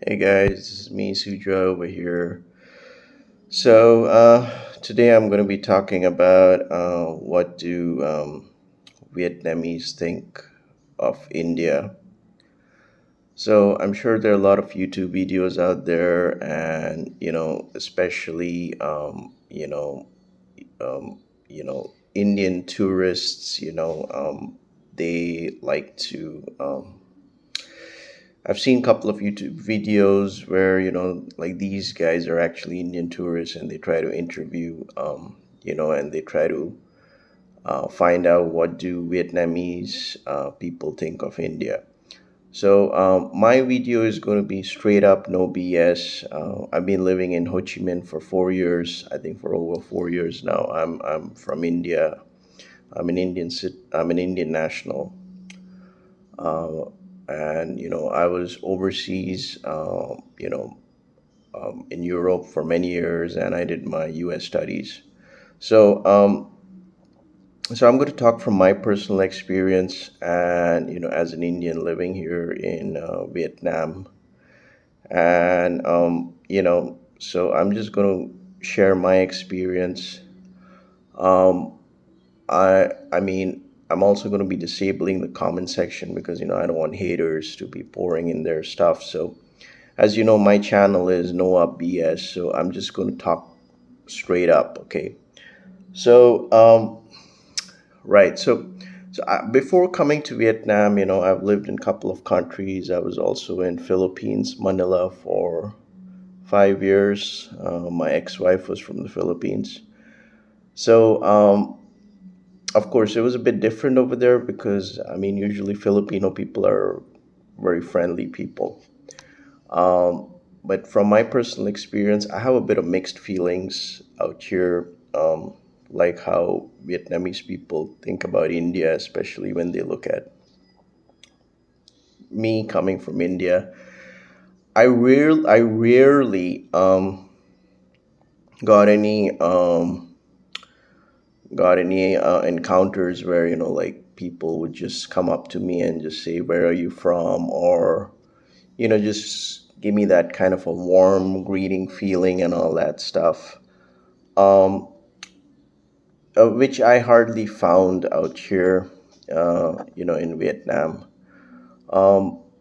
Hey guys, this is me, Sudra, over here. Today I'm going to be talking about what do Vietnamese think of India. So, I'm sure there are a lot of YouTube videos out there, and especially um, Indian tourists. They like to. I've seen a couple of YouTube videos where like these guys are actually Indian tourists, and they try to interview, and they try to find out what do Vietnamese people think of India. My video is going to be straight up, no BS. I've been living in Ho Chi Minh for 4 years. I think for over 4 years now. I'm from India. I'm an Indian national. Uh, and I was overseas, in Europe for many years, and I did my U.S. studies. So, so I'm going to talk from my personal experience, and as an Indian living here in Vietnam, and so I'm just going to share my experience. Um, I mean, I'm also going to be disabling the comment section because I don't want haters to be pouring in their stuff. So as you know, my channel is no up BS, so I'm just going to talk straight up. Okay. So, right. Before coming to Vietnam, I've lived in a couple of countries. I was also in Philippines, Manila for 5 years. My ex-wife was from the Philippines. So, of course, it was a bit different over there because, I mean, usually Filipino people are very friendly people. Um, but from my personal experience, I have a bit of mixed feelings out here, like how Vietnamese people think about India, especially when they look at me coming from India. I rarely got any encounters where like people would just come up to me and just say, "Where are you from?" or just give me that kind of a warm greeting feeling and all that stuff. Um, which I hardly found out here, in Vietnam.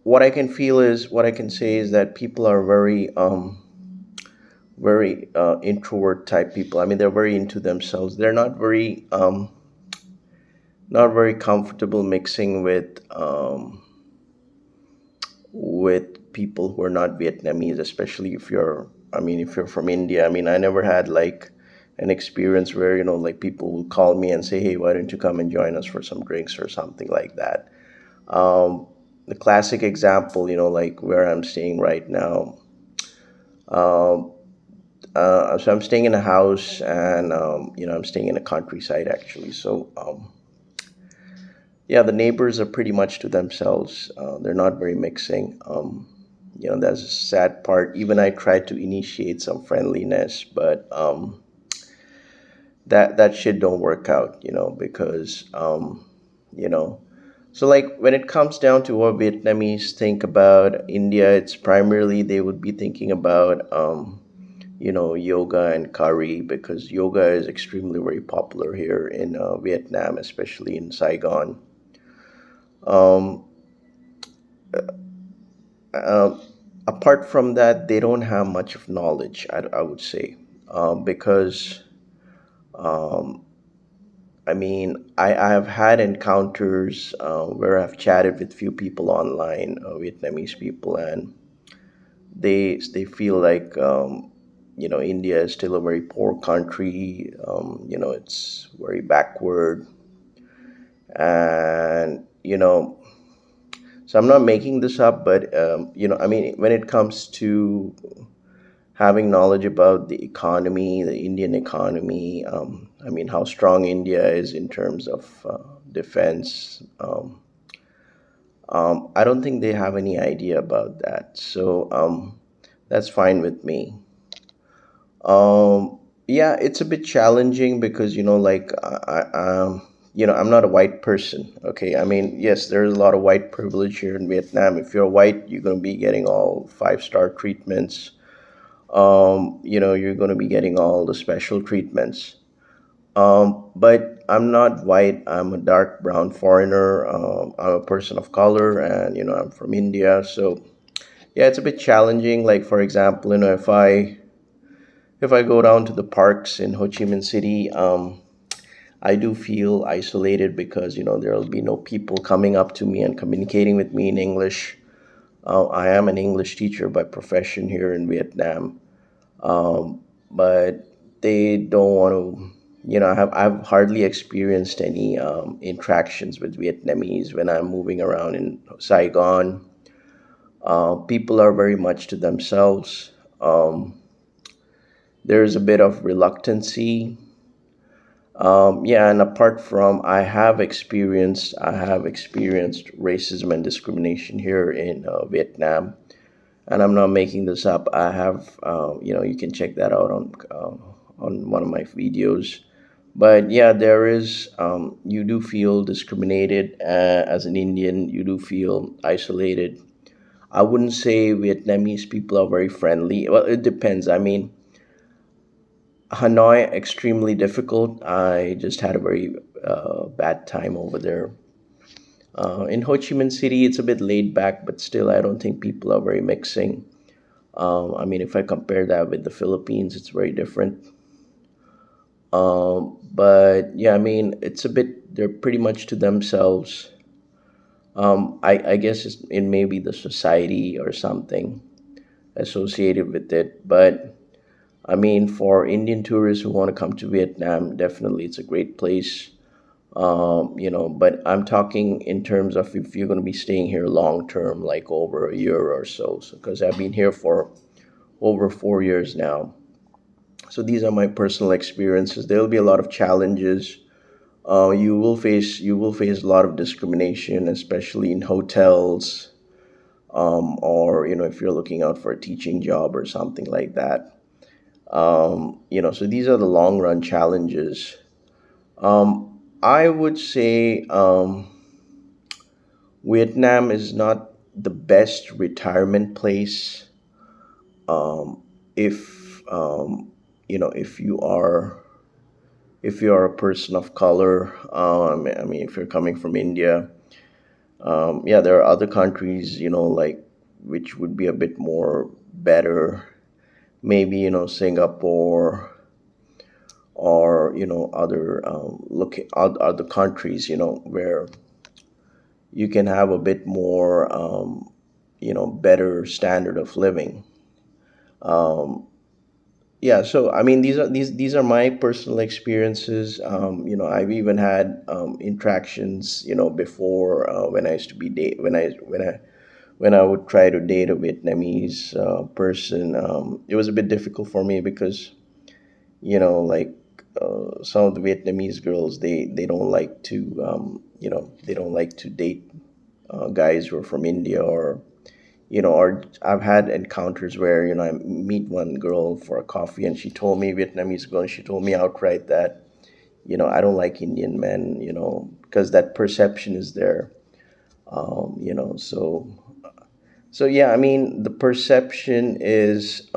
What I can say is that people are very introvert type people. I mean, they're very into themselves. They're not very comfortable mixing with people who are not Vietnamese, especially if you're from India. I mean, I never had like an experience where, like people would call me and say, "Hey, why don't you come and join us for some drinks or something like that?" Um, the classic example, like where I'm staying right now. Um, so I'm staying in a house, and I'm staying in a countryside actually. Yeah, the neighbors are pretty much to themselves. They're not very mixing. That's a sad part. Even I tried to initiate some friendliness, but that shit don't work out. Because you know. So like when it comes down to what Vietnamese think about India, it's primarily they would be thinking about yoga and curry because yoga is extremely very popular here in Vietnam, especially in Saigon. Um, uh, Apart from that, they don't have much of knowledge, I would say, because um, I have had encounters where I've chatted with few people online, Vietnamese people, and they feel like India is still a very poor country. It's very backward, and so I'm not making this up, but I mean, when it comes to having knowledge about the economy, the Indian economy. I mean, how strong India is in terms of defense. I don't think they have any idea about that. That's fine with me. Yeah, it's a bit challenging because like I'm not a white person. Okay, I mean, yes, there's a lot of white privilege here in Vietnam. If you're white, you're going to be getting all five-star treatments. You're going to be getting all the special treatments. But I'm not white. I'm a dark brown foreigner. I'm a person of color, and I'm from India. So yeah, it's a bit challenging. Like for example, if I go down to the parks in Ho Chi Minh City, I do feel isolated because there'll be no people coming up to me and communicating with me in English. I am an English teacher by profession here in Vietnam, but they don't want to. I've hardly experienced any interactions with Vietnamese when I'm moving around in Saigon. People are very much to themselves. There's a bit of reluctancy. Yeah, and apart from, I have experienced racism and discrimination here in Vietnam, and I'm not making this up. I have, you can check that out on one of my videos. But yeah, there is. You do feel discriminated as an Indian. You do feel isolated. I wouldn't say Vietnamese people are very friendly. Well, it depends. I mean, Hanoi extremely difficult. I just had a very bad time over there. In Ho Chi Minh City, it's a bit laid back, but still, I don't think people are very mixing. I mean, if I compare that with the Philippines, it's very different. But yeah, I mean, it's a bit. They're pretty much to themselves. I guess it may be the society or something associated with it, but I mean, for Indian tourists who want to come to Vietnam, definitely it's a great place. But I'm talking in terms of if you're going to be staying here long term, like over a year or so. So, because I've been here for over 4 years now. So these are my personal experiences. There will be a lot of challenges. You will face a lot of discrimination, especially in hotels, or if you're looking out for a teaching job or something like that. So these are the long run challenges. I would say Vietnam is not the best retirement place if if you are a person of color. I mean, if you're coming from India, yeah, there are other countries, like which would be a bit more better. Maybe Singapore or other other countries, where you can have a bit more better standard of living. Yeah, so I mean, these are my personal experiences. I've even had interactions before, when I used to be date when I would try to date a Vietnamese person. It was a bit difficult for me because like some of the Vietnamese girls, they don't like to date guys who are from India, or I've had encounters where I meet one girl for a coffee and she told me, Vietnamese girl, and she told me outright that I don't like Indian men, because that perception is there. So yeah, I mean, the perception is.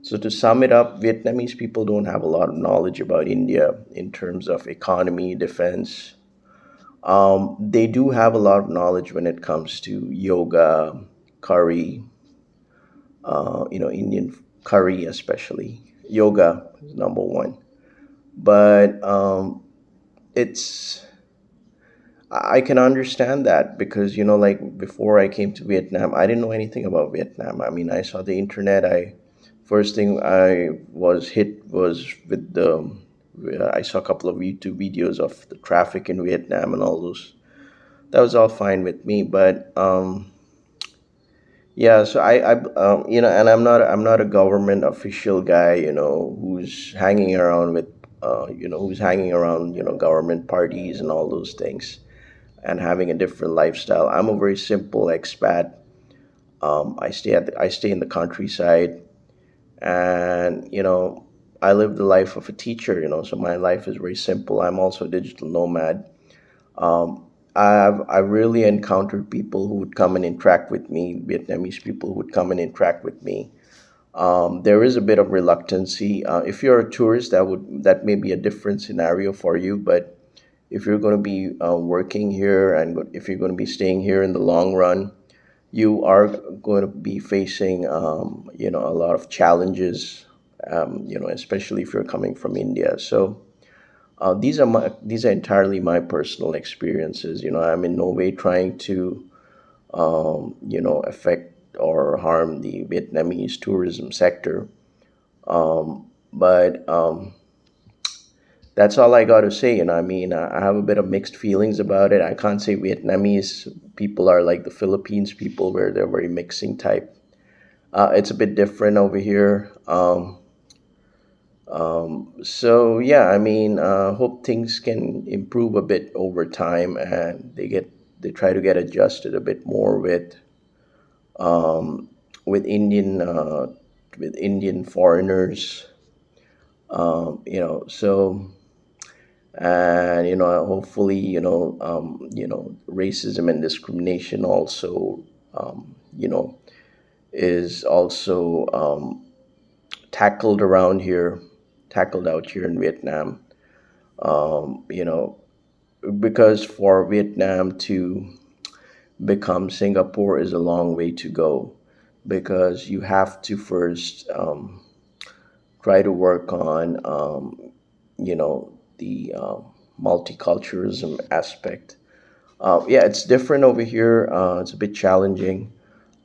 So to sum it up, Vietnamese people don't have a lot of knowledge about India in terms of economy, defense. They do have a lot of knowledge when it comes to yoga, curry, Indian curry especially. Yoga is number one. But it's I can understand that because like before I came to Vietnam, I didn't know anything about Vietnam. I mean, I saw the internet. I First thing I was hit was with the. I saw a couple of YouTube videos of the traffic in Vietnam and all those. That was all fine with me, but yeah. So and I'm not a government official guy, who's hanging around government parties and all those things and having a different lifestyle. I'm a very simple expat. I stay in the countryside, and I live the life of a teacher, so my life is very simple. I'm also a digital nomad. Um, I really encountered people who would come and interact with me, Vietnamese people who would come and interact with me. There is a bit of reluctancy. If you're a tourist, that may be a different scenario for you. But if you're going to be working here and if you're going to be staying here in the long run, you are going to be facing a lot of challenges. Especially if you're coming from India. So these are entirely my personal experiences. I'm in no way trying to affect or harm the Vietnamese tourism sector. But that's all I got to say. I mean, I have a bit of mixed feelings about it. I can't say Vietnamese people are like the Philippines people, where they're very mixing type. It's a bit different over here. So yeah, I mean, hope things can improve a bit over time, and they try to get adjusted a bit more with Indian with Indian foreigners. So, and hopefully, racism and discrimination also you know is also tackled around here, tackled out here in Vietnam. Um, you know, because for Vietnam to become Singapore is a long way to go, because you have to first try to work on the multiculturalism aspect. Yeah, it's different over here. It's a bit challenging,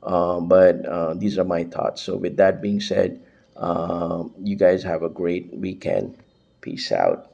but these are my thoughts. So, with that being said, you guys have a great weekend. Peace out.